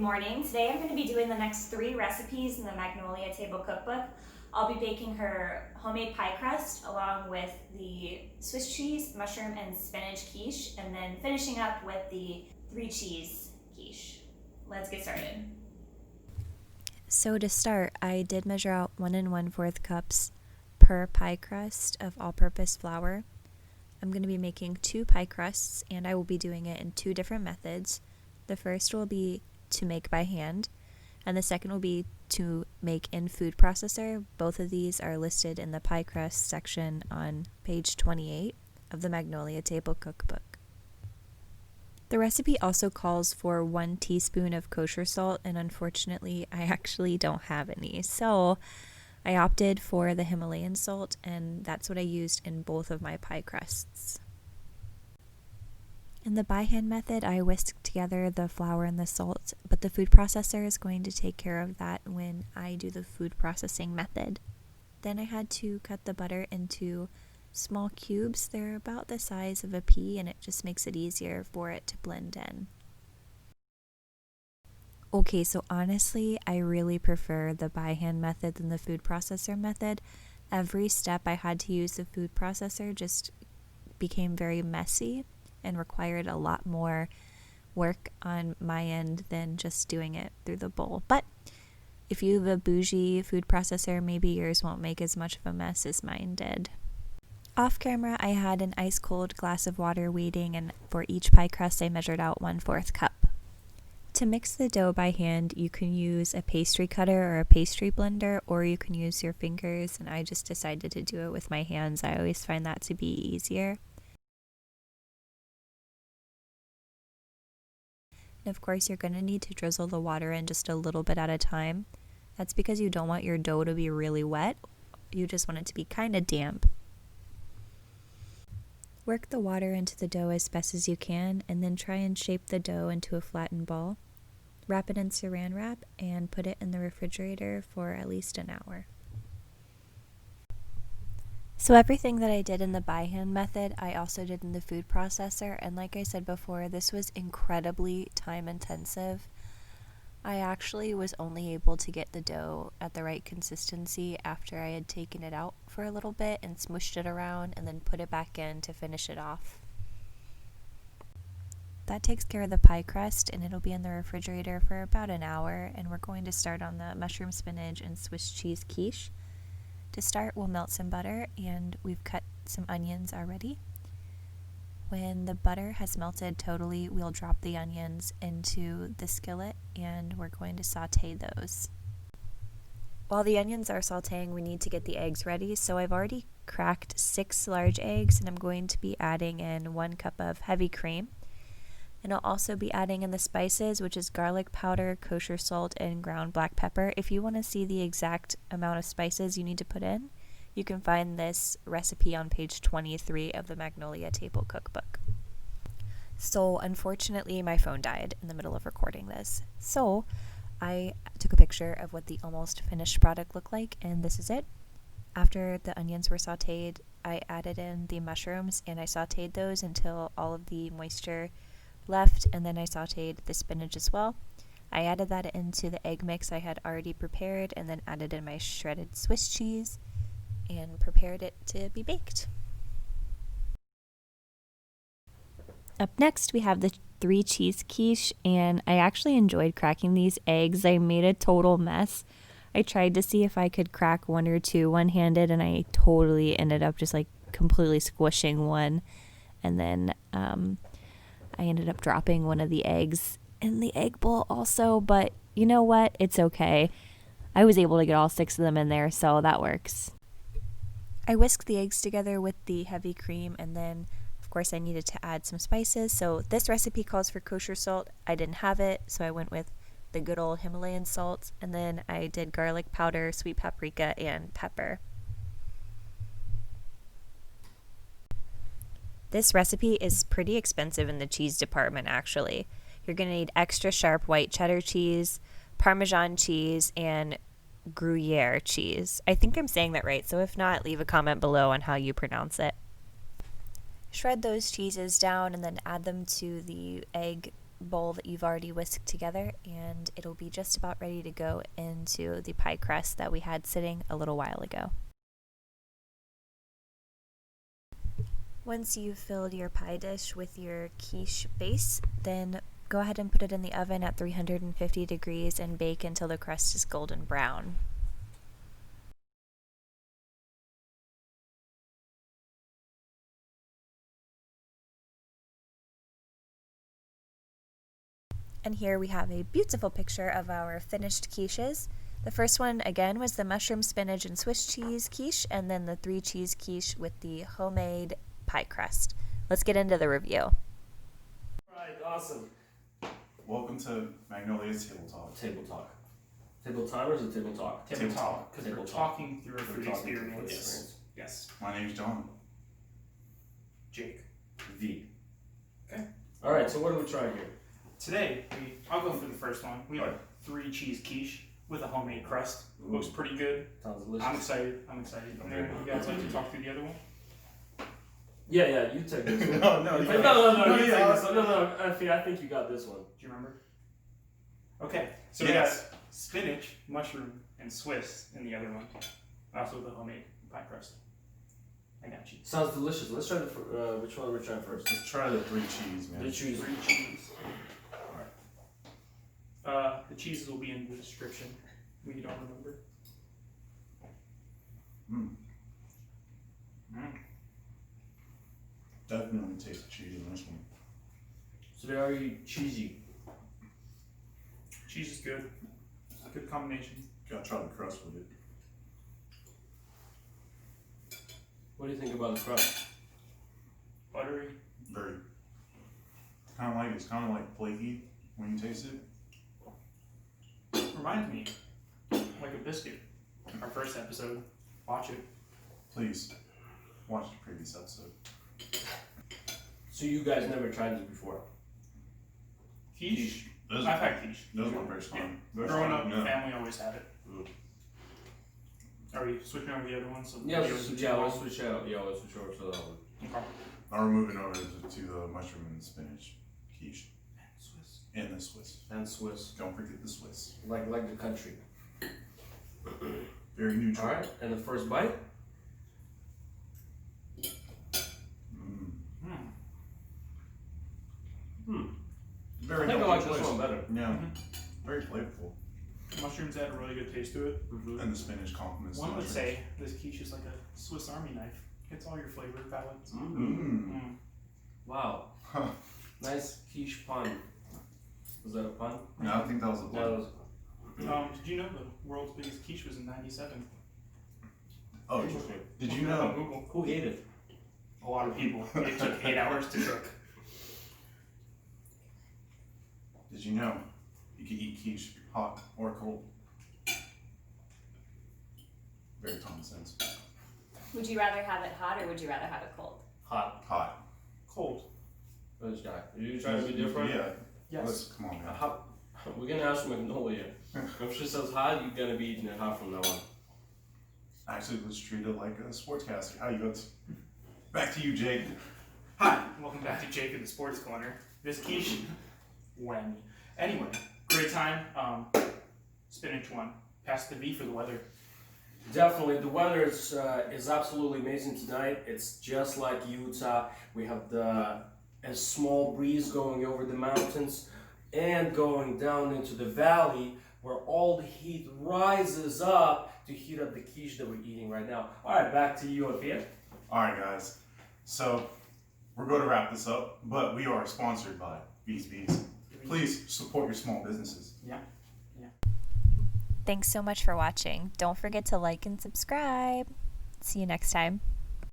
morning. Today I'm going to be doing the next 3 recipes in the Magnolia Table Cookbook. I'll be baking her homemade pie crust along with the Swiss cheese, mushroom, and spinach quiche, and then finishing up with the 3 cheese quiche. Let's get started. So to start, I did measure out 1 1/4 cups per pie crust of all-purpose flour. I'm going to be making 2 pie crusts, and I will be doing it in 2 different methods. The first will be to make by hand, and the second will be to make in food processor. Both of these are listed in the pie crust section on page 28 of the Magnolia Table Cookbook. The recipe also calls for 1 teaspoon of kosher salt, and unfortunately I actually don't have any, so I opted for the Himalayan salt, and that's what I used in both of my pie crusts. In the by hand method, I whisked together the flour and the salt, but the food processor is going to take care of that when I do the food processing method. Then I had to cut the butter into small cubes. They're about the size of a pea, and it just makes it easier for it to blend in. Okay, so honestly, I really prefer the by hand method than the food processor method. Every step I had to use the food processor just became very messy and required a lot more work on my end than just doing it through the bowl. But if you have a bougie food processor, maybe yours won't make as much of a mess as mine did. Off camera, I had an ice cold glass of water waiting, and for each pie crust I measured out 1/4 cup. To mix the dough by hand, you can use a pastry cutter or a pastry blender, or you can use your fingers, and I just decided to do it with my hands. I always find that to be easier. And of course, you're going to need to drizzle the water in just a little bit at a time. That's because you don't want your dough to be really wet. You just want it to be kind of damp. Work the water into the dough as best as you can, and then try and shape the dough into a flattened ball. Wrap it in saran wrap and put it in the refrigerator for at least an hour. So everything that I did in the by hand method, I also did in the food processor, and like I said before, this was incredibly time intensive. I actually was only able to get the dough at the right consistency after I had taken it out for a little bit and smooshed it around and then put it back in to finish it off. That takes care of the pie crust, and it'll be in the refrigerator for about an hour, and we're going to start on the mushroom, spinach, and Swiss cheese quiche. To start, we'll melt some butter, and we've cut some onions already. When the butter has melted totally, we'll drop the onions into the skillet, and we're going to saute those. While the onions are sauteing, we need to get the eggs ready, so I've already cracked 6 large eggs, and I'm going to be adding in 1 cup of heavy cream. And I'll also be adding in the spices, which is garlic powder, kosher salt, and ground black pepper. If you want to see the exact amount of spices you need to put in, you can find this recipe on page 23 of the Magnolia Table Cookbook. So unfortunately, my phone died in the middle of recording this. So I took a picture of what the almost finished product looked like, and this is it. After the onions were sauteed, I added in the mushrooms, and I sauteed those until all of the moisture left, and then I sauteed the spinach as well. I added that into the egg mix I had already prepared, and then added in my shredded Swiss cheese and prepared it to be baked. Up next, we have the 3 cheese quiche, and I actually enjoyed cracking these eggs. I made a total mess. I tried to see if I could crack 1 or 2 one-handed, and I totally ended up just like completely squishing one, and then I ended up dropping one of the eggs in the egg bowl also, but you know what? It's okay. I was able to get all 6 of them in there, so that works. I whisked the eggs together with the heavy cream, and then of course I needed to add some spices. So this recipe calls for kosher salt. I didn't have it, so I went with the good old Himalayan salt, and then I did garlic powder, sweet paprika, and pepper. This recipe is pretty expensive in the cheese department, actually. You're going to need extra sharp white cheddar cheese, Parmesan cheese, and Gruyere cheese. I think I'm saying that right, so if not, leave a comment below on how you pronounce it. Shred those cheeses down and then add them to the egg bowl that you've already whisked together, and it'll be just about ready to go into the pie crust that we had sitting a little while ago. Once you've filled your pie dish with your quiche base, then go ahead and put it in the oven at 350 degrees and bake until the crust is golden brown. And here we have a beautiful picture of our finished quiches. The first one, again, was the mushroom, spinach, and Swiss cheese quiche, and then the 3 cheese quiche with the homemade pie crust. Let's get into the review. All right, awesome. Welcome to Magnolia's Table Talk. Table talk. Table time or is it table talk? Table talk, because Table we're talk. talking through a We're food talking through experience. food experience. Yes, My name's John. Jake. V. Okay. All right, so what are we trying here? Today, I'll go for the first one. We have Alright. 3 cheese quiche with a homemade crust. Ooh. Looks pretty good. Sounds delicious. I'm excited. And then you guys like to talk through the other one? Yeah, you take this one. No, no, you you take- take yeah. this one. No, I think you got this one. Do you remember? Okay, so Yes. we got spinach, mushroom, and Swiss in the other one. Also the homemade pie crust. I got you. Sounds delicious. Let's try which one we're trying first. Let's try the 3 cheese, man. The cheese. 3 cheese. The cheeses will be in the description. We don't remember. Definitely taste the cheese in this one. It's very cheesy. Cheese is good. Good combination. Gotta try the crust with it. What do you think about the crust? Buttery. Very. It's kind of like flaky when you taste it. Reminds me like a biscuit. Our first episode. Watch it. Please watch the previous episode. So you guys never tried this before? Quiche. Those I've had quiche. are my first time. First Growing time, up, no. family always had it. Mm. Are we switching over to the other one? So Yeah, the let's other switch two out. on? Let's switch out. Yeah, let's switch over to that one. Okay. Now we're moving over to the mushroom and spinach quiche. Swiss. And the Swiss. And Swiss, Don't forget the Swiss. like the country. Very neutral. All right, and the first bite. Mm. I Very think I healthy like this choice. one better. Yeah. Very flavorful. Mushrooms add a really good taste to it. Mm-hmm. And the spinach complements One the would mushrooms. say this quiche is like a Swiss Army knife. Hits all your flavor palettes. Mm. Wow, Huh. nice quiche pun. Was that a pun? No, I think that was a That was. Did you know the world's biggest quiche was in '97? Oh, Interesting. did you Look it up know? on Google. Who ate it? A lot of people. It took 8 hours to cook. Did you know you can eat quiche hot or cold? Very common sense. Would you rather have it hot or would you rather have it cold? Hot. Hot. Cold. This guy. Are you trying to be different? Yeah. Yes. Let's, come on, man. How, we're gonna ask Magnolia. If she says hot, you're gonna be eating it hot from now on. Actually, let's treat it like a sportscaster. How you got? Back to you, Jake. Hi, welcome back to Jake in the Sports Corner. This quiche, whammy. Anyway, great time. Spinach one. Pass the V for the weather. Definitely, the weather is absolutely amazing tonight. It's just like Utah. We have a small breeze going over the mountains and going down into the valley where all the heat rises up to heat up the quiche that we're eating right now. All right, back to you, Afia. All right, guys. So we're going to wrap this up, but we are sponsored by Bees Bees. Please support your small businesses. Yeah. Thanks so much for watching. Don't forget to like and subscribe. See you next time.